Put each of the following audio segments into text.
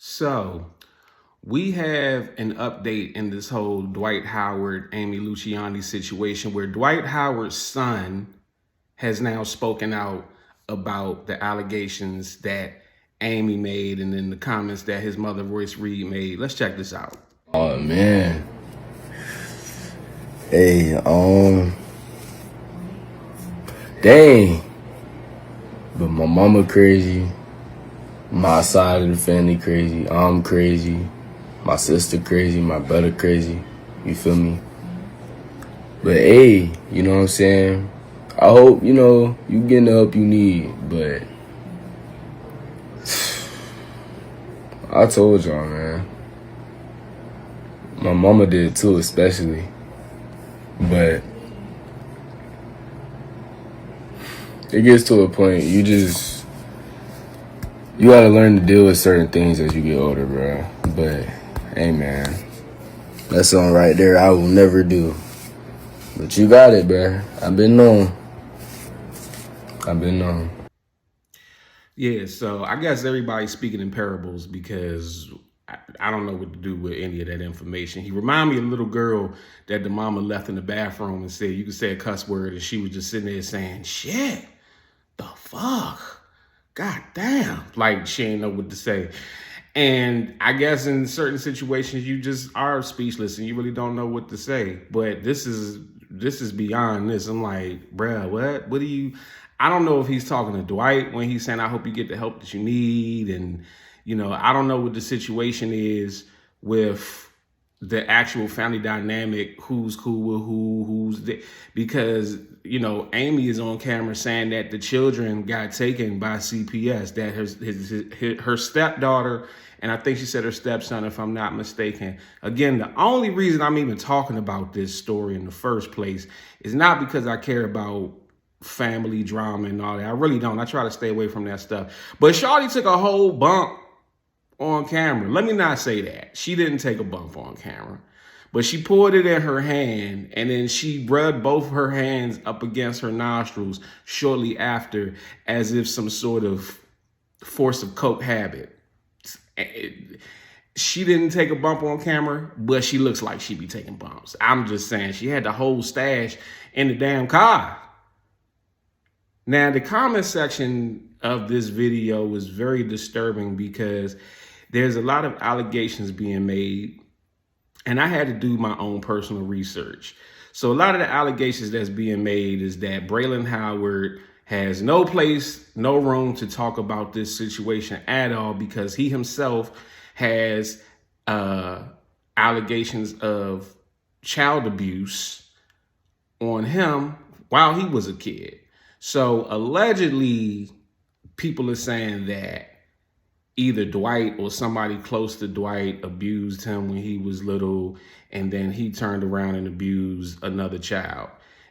So we have an update in this whole Dwight Howard, Amy Luciani situation where Dwight Howard's son has now spoken out about the allegations that Amy made and then the comments that his mother, Royce Reed, made. Let's check this out. Oh man. Hey, dang. But my mama crazy. My side of the family crazy. I'm crazy. My sister crazy. My brother crazy. You feel me? But hey, you know what I'm saying? I hope, you getting the help you need, but I told y'all, man. My mama did too, especially. But it gets to a point, you gotta learn to deal with certain things as you get older, bro. But, hey, man, that's something right there I will never do. But you got it, bro. I've been known. Yeah, so I guess everybody's speaking in parables because I don't know what to do with any of that information. He reminded me of a little girl that the mama left in the bathroom and said, you could say a cuss word, and she was just sitting there saying, shit, the fuck? God damn. Like she ain't know what to say. And I guess in certain situations, you just are speechless and you really don't know what to say. But this is beyond this. I'm like, bruh, what do you, I don't know if he's talking to Dwight when he's saying, I hope you get the help that you need. And, I don't know what the situation is with the actual family dynamic, who's cool with because, Amy is on camera saying that the children got taken by CPS, that her stepdaughter, and I think she said her stepson, if I'm not mistaken. Again, the only reason I'm even talking about this story in the first place is not because I care about family drama and all that. I really don't. I try to stay away from that stuff. But Shawty took a whole bump on camera. Let me not say that. She didn't take a bump on camera, but she poured it in her hand and then she rubbed both her hands up against her nostrils shortly after, as if some sort of force of coke habit. She didn't take a bump on camera, but she looks like she be taking bumps. I'm just saying, she had the whole stash in the damn car. Now, the comment section of this video was very disturbing because there's a lot of allegations being made, and I had to do my own personal research. So a lot of the allegations that's being made is that Braylon Howard has no place, no room to talk about this situation at all because he himself has allegations of child abuse on him while he was a kid. So allegedly, people are saying that either Dwight or somebody close to Dwight abused him when he was little, and then he turned around and abused another child.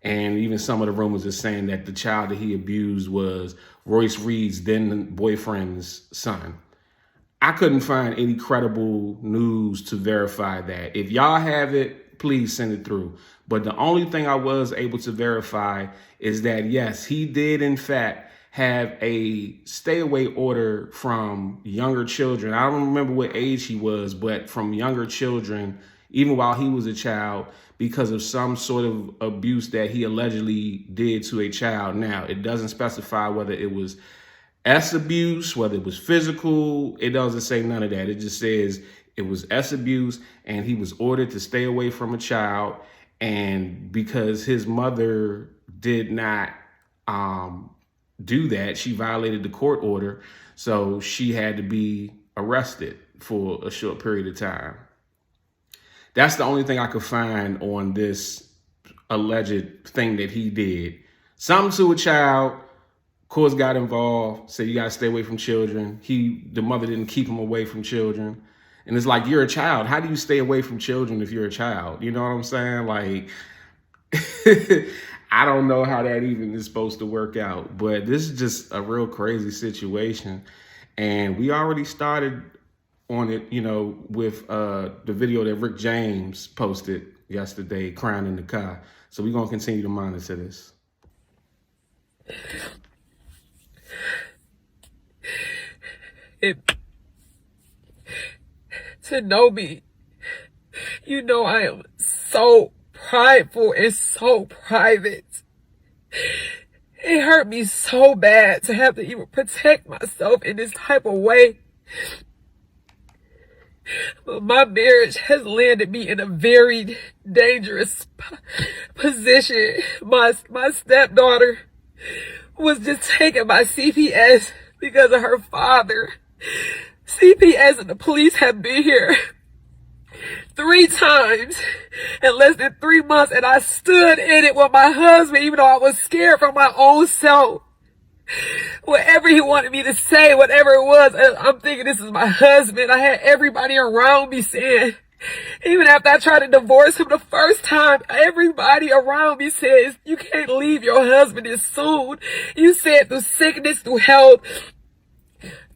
And even some of the rumors are saying that the child that he abused was Royce Reed's then boyfriend's son. I couldn't find any credible news to verify that. If y'all have it, please send it through. But the only thing I was able to verify is that, yes, he did, in fact, have a stay away order from younger children. I don't remember what age he was, but from younger children, even while he was a child, because of some sort of abuse that he allegedly did to a child. Now, it doesn't specify whether it was S abuse, whether it was physical. It doesn't say none of that. It just says it was S abuse and he was ordered to stay away from a child. And because his mother did not do that, she violated the court order. So she had to be arrested for a short period of time. That's the only thing I could find on this alleged thing that he did. Something to a child, courts got involved, said you gotta stay away from children. The mother didn't keep him away from children. And it's like, you're a child. How do you stay away from children if you're a child? You know what I'm saying? Like, I don't know how that even is supposed to work out, but this is just a real crazy situation. And we already started on it, with the video that Rick James posted yesterday, crying in the car. So we're gonna continue to monitor this. to know me, you know I am so prideful and so private. It hurt me so bad to have to even protect myself in this type of way. But my marriage has landed me in a very dangerous position. My stepdaughter was just taken by CPS because of her father. CPS and the police have been here 3 times in less than 3 months, and I stood in it with my husband, even though I was scared for my own self. Whatever he wanted me to say, whatever it was, I'm thinking this is my husband. I had everybody around me saying, even after I tried to divorce him the first time, everybody around me says, you can't leave your husband this soon. You said through sickness, through health,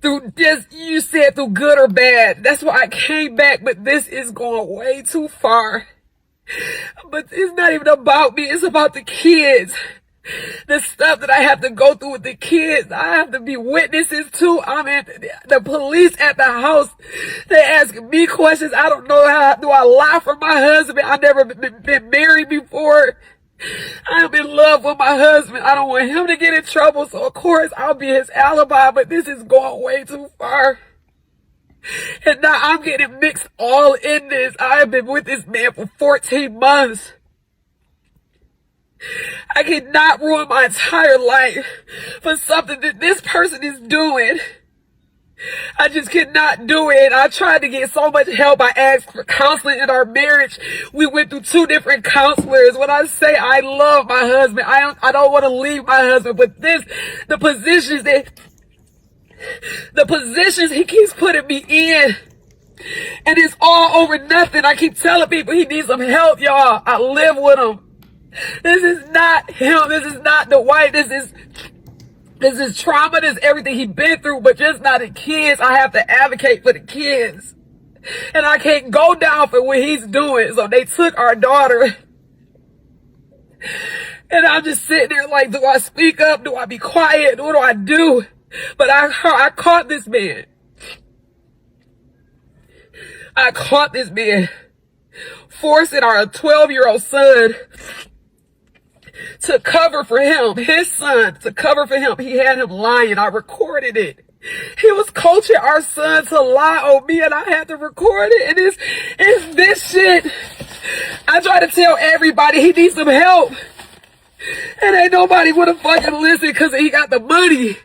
through this, you said through good or bad. That's why I came back, but this is going way too far. But it's not even about me, it's about the kids. The stuff that I have to go through with the kids, I have to be witnesses to. I'm in the police at the house. They ask me questions. I don't know how do I lie for my husband. I've never been married before. I am in love with my husband. I don't want him to get in trouble, so of course I'll be his alibi, but this is going way too far. And now I'm getting mixed all in this. I have been with this man for 14 months. I cannot ruin my entire life for something that this person is doing. I just cannot do it. I tried to get so much help. I asked for counseling in our marriage. We went through 2 different counselors. When I say I love my husband, I don't want to leave my husband. But the positions he keeps putting me in, and it's all over nothing. I keep telling people he needs some help, y'all. I live with him. This is not him. This is not Dwight. This is trauma. This is everything he's been through, but just not the kids. I have to advocate for the kids. And I can't go down for what he's doing. So they took our daughter. And I'm just sitting there like, do I speak up? Do I be quiet? What do I do? But I caught this man. I caught this man forcing our 12-year-old son to cover for him, his son, to cover for him. He had him lying. I recorded it. He was coaching our son to lie on me, and I had to record it. And it's this shit. I try to tell everybody he needs some help, and ain't nobody wanna fucking listen because he got the money.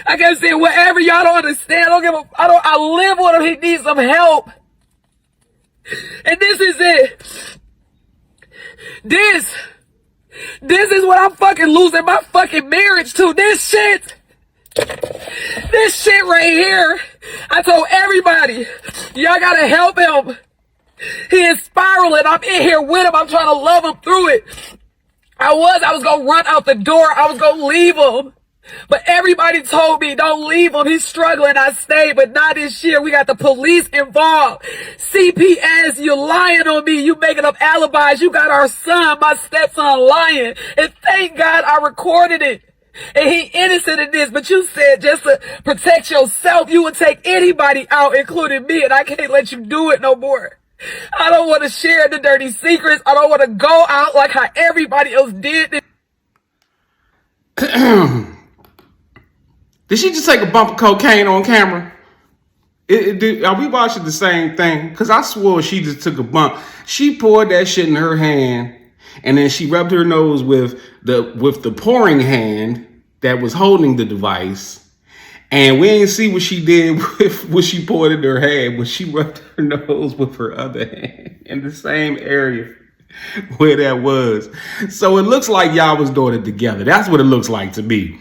I kept saying, whatever, y'all don't understand. I live with him. He needs some help. And this is it. This is what I'm fucking losing my fucking marriage to. This shit right here. I told everybody, y'all gotta help him. He is spiraling. I'm in here with him. I'm trying to love him through it. I was gonna run out the door. I was gonna leave him. But everybody told me, don't leave him. He's struggling. I stayed, but not this year. We got the police involved. CPS, you lying on me. You making up alibis. You got our son, my stepson, lying. And thank God I recorded it. And he innocent in this, but you said just to protect yourself, you would take anybody out, including me, and I can't let you do it no more. I don't want to share the dirty secrets. I don't want to go out like how everybody else did. Did she just take a bump of cocaine on camera? Are we watching the same thing? Because I swore she just took a bump. She poured that shit in her hand, and then she rubbed her nose with the pouring hand that was holding the device. And we ain't see what she did with what she poured in her hand, but she rubbed her nose with her other hand in the same area where that was. So it looks like y'all was doing it together. That's what it looks like to me.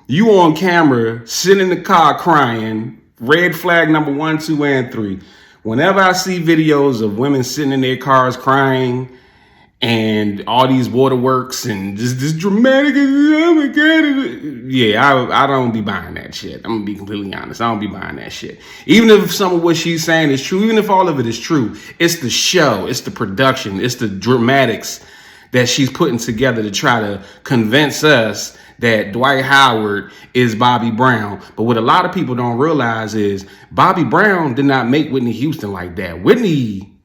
You on camera, sitting in the car crying, red flag number 1, 2, and 3. Whenever I see videos of women sitting in their cars crying and all these waterworks and just this dramatic, oh my God. Yeah, I don't be buying that shit. I'm gonna be completely honest. I don't be buying that shit. Even if some of what she's saying is true, even if all of it is true, it's the show, it's the production, it's the dramatics that she's putting together to try to convince us that Dwight Howard is Bobby Brown. But what a lot of people don't realize is Bobby Brown did not make Whitney Houston like that. Whitney